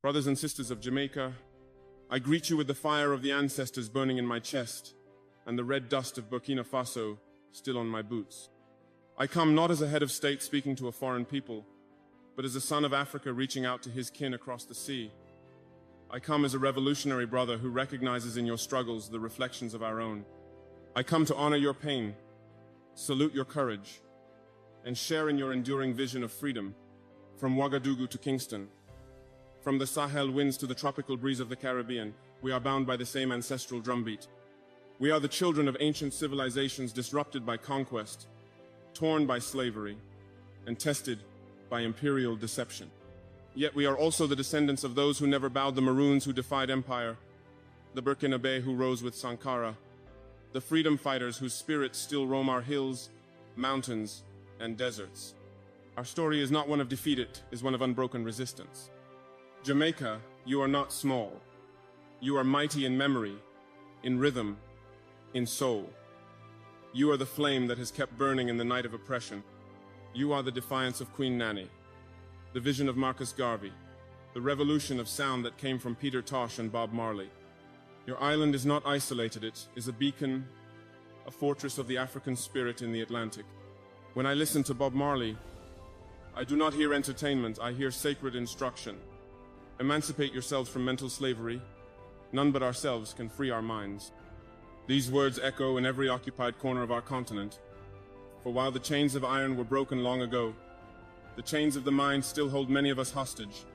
Brothers and sisters of Jamaica, I greet you with the fire of the ancestors burning in my chest and the red dust of Burkina Faso still on my boots. I come not as a head of state speaking to a foreign people, but as a son of Africa reaching out to his kin across the sea. I come as a revolutionary brother who recognizes in your struggles the reflections of our own. I come to honor your pain, salute your courage, and share in your enduring vision of freedom, from Ouagadougou to Kingston. From the Sahel winds to the tropical breeze of the Caribbean, we are bound by the same ancestral drumbeat. We are the children of ancient civilizations disrupted by conquest, torn by slavery, and tested by imperial deception. Yet we are also the descendants of those who never bowed, the Maroons who defied empire, the Burkinabe who rose with Sankara, the freedom fighters whose spirits still roam our hills, mountains, and deserts. Our story is not one of defeat, it is one of unbroken resistance. Jamaica, you are not small. You are mighty in memory, in rhythm, in soul. You are the flame that has kept burning in the night of oppression. You are the defiance of Queen Nanny, the vision of Marcus Garvey, the revolution of sound that came from Peter Tosh and Bob Marley. Your island is not isolated, it is a beacon, a fortress of the African spirit in the Atlantic. When I listen to Bob Marley, I do not hear entertainment, I hear sacred instruction. Emancipate yourselves from mental slavery. None but ourselves can free our minds. These words echo in every occupied corner of our continent. For while the chains of iron were broken long ago, the chains of the mind still hold many of us hostage.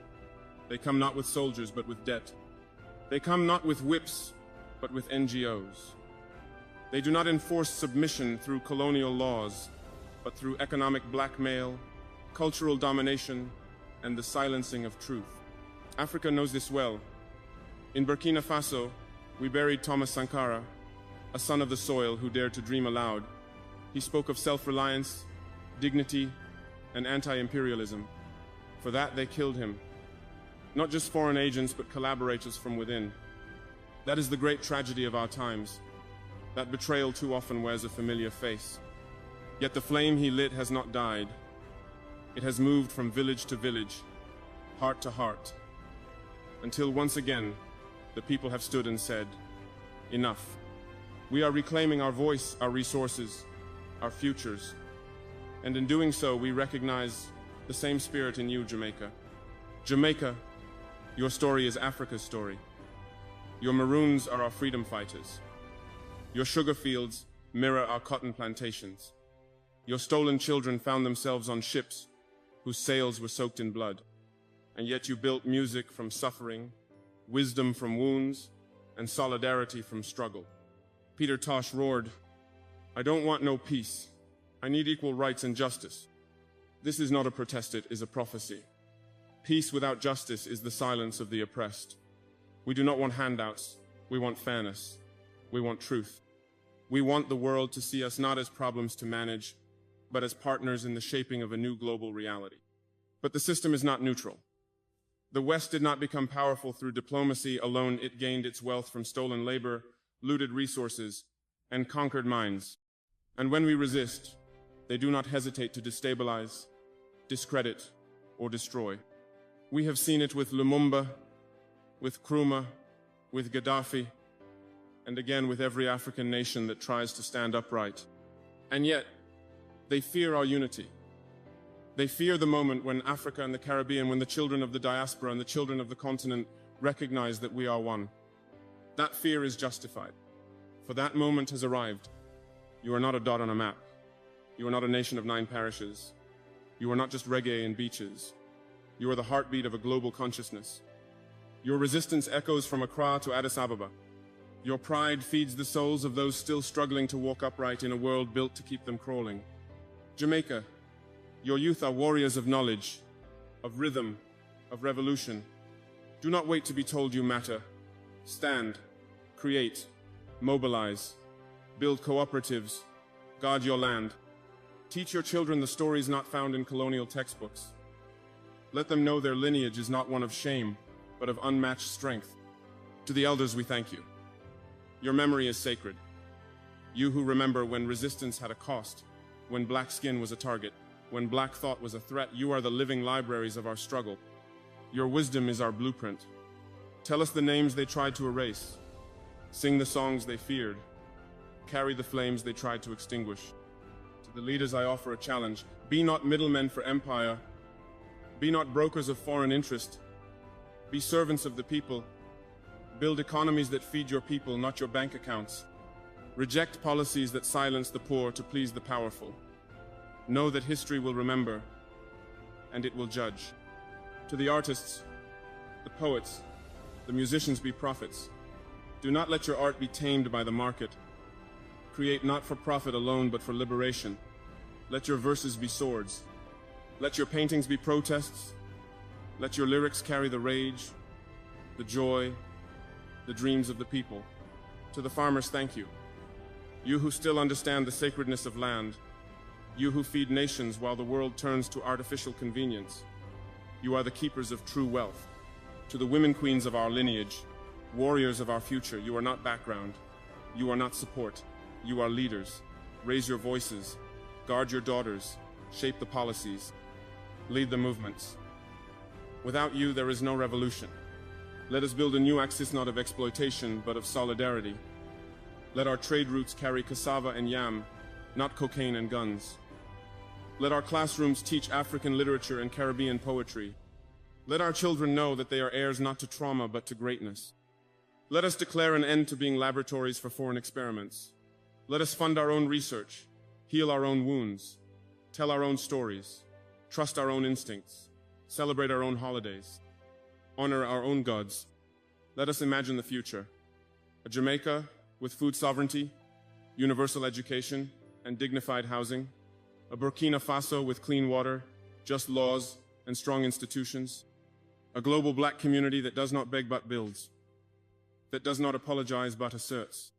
They come not with soldiers, but with debt. They come not with whips, but with NGOs. They do not enforce submission through colonial laws, but through economic blackmail, cultural domination, and the silencing of truth. Africa knows this well. In Burkina Faso, we buried Thomas Sankara, a son of the soil who dared to dream aloud. He spoke of self-reliance, dignity, and anti-imperialism. For that, they killed him. Not just foreign agents, but collaborators from within. That is the great tragedy of our times. That betrayal too often wears a familiar face. Yet the flame he lit has not died. It has moved from village to village, heart to heart, until once again, the people have stood and said, enough. We are reclaiming our voice, our resources, our futures. And in doing so, we recognize the same spirit in you, Jamaica. Jamaica, your story is Africa's story. Your Maroons are our freedom fighters. Your sugar fields mirror our cotton plantations. Your stolen children found themselves on ships whose sails were soaked in blood. And yet you built music from suffering, wisdom from wounds, and solidarity from struggle. Peter Tosh roared, "I don't want no peace. I need equal rights and justice." This is not a protest, it is a prophecy. Peace without justice is the silence of the oppressed. We do not want handouts. We want fairness. We want truth. We want the world to see us not as problems to manage, but as partners in the shaping of a new global reality. But the system is not neutral. The West did not become powerful through diplomacy alone. It gained its wealth from stolen labor, looted resources, and conquered minds. And when we resist, they do not hesitate to destabilize, discredit, or destroy. We have seen it with Lumumba, with Nkrumah, with Gaddafi, and again with every African nation that tries to stand upright. And yet, they fear our unity. They fear the moment when Africa and the Caribbean, when the children of the diaspora and the children of the continent recognize that we are one. That fear is justified, for that moment has arrived. You are not a dot on a map. You are not a nation of 9 parishes. You are not just reggae and beaches. You are the heartbeat of a global consciousness. Your resistance echoes from Accra to Addis Ababa. Your pride feeds the souls of those still struggling to walk upright in a world built to keep them crawling. Jamaica, your youth are warriors of knowledge, of rhythm, of revolution. Do not wait to be told you matter. Stand, create, mobilize, build cooperatives, guard your land. Teach your children the stories not found in colonial textbooks. Let them know their lineage is not one of shame, but of unmatched strength. To the elders, we thank you. Your memory is sacred. You who remember when resistance had a cost, when black skin was a target, when black thought was a threat, you are the living libraries of our struggle. Your wisdom is our blueprint. Tell us the names they tried to erase. Sing the songs they feared. Carry the flames they tried to extinguish. To the leaders I offer a challenge. Be not middlemen for empire. Be not brokers of foreign interest. Be servants of the people. Build economies that feed your people, not your bank accounts. Reject policies that silence the poor to please the powerful. Know that history will remember, and it will judge. To the artists, the poets, the musicians be prophets. Do not let your art be tamed by the market. Create not for profit alone, but for liberation. Let your verses be swords. Let your paintings be protests. Let your lyrics carry the rage, the joy, the dreams of the people. To the farmers, thank you. You who still understand the sacredness of land. You who feed nations while the world turns to artificial convenience. You are the keepers of true wealth. To the women queens of our lineage, warriors of our future, you are not background. You are not support. You are leaders. Raise your voices. Guard your daughters. Shape the policies. Lead the movements. Without you, there is no revolution. Let us build a new axis not of exploitation, but of solidarity. Let our trade routes carry cassava and yam, not cocaine and guns. Let our classrooms teach African literature and Caribbean poetry. Let our children know that they are heirs not to trauma, but to greatness. Let us declare an end to being laboratories for foreign experiments. Let us fund our own research, heal our own wounds, tell our own stories, trust our own instincts, celebrate our own holidays, honor our own gods. Let us imagine the future. A Jamaica with food sovereignty, universal education, and dignified housing. A Burkina Faso with clean water, just laws, and strong institutions. A global black community that does not beg but builds, that does not apologize but asserts.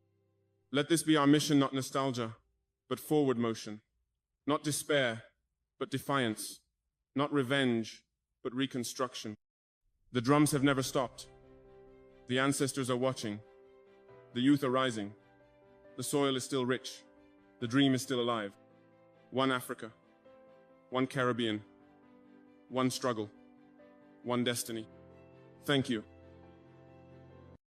Let this be our mission, not nostalgia, but forward motion. Not despair, but defiance. Not revenge, but reconstruction. The drums have never stopped. The ancestors are watching. The youth are rising. The soil is still rich. The dream is still alive. One Africa, one Caribbean, one struggle, one destiny. Thank you.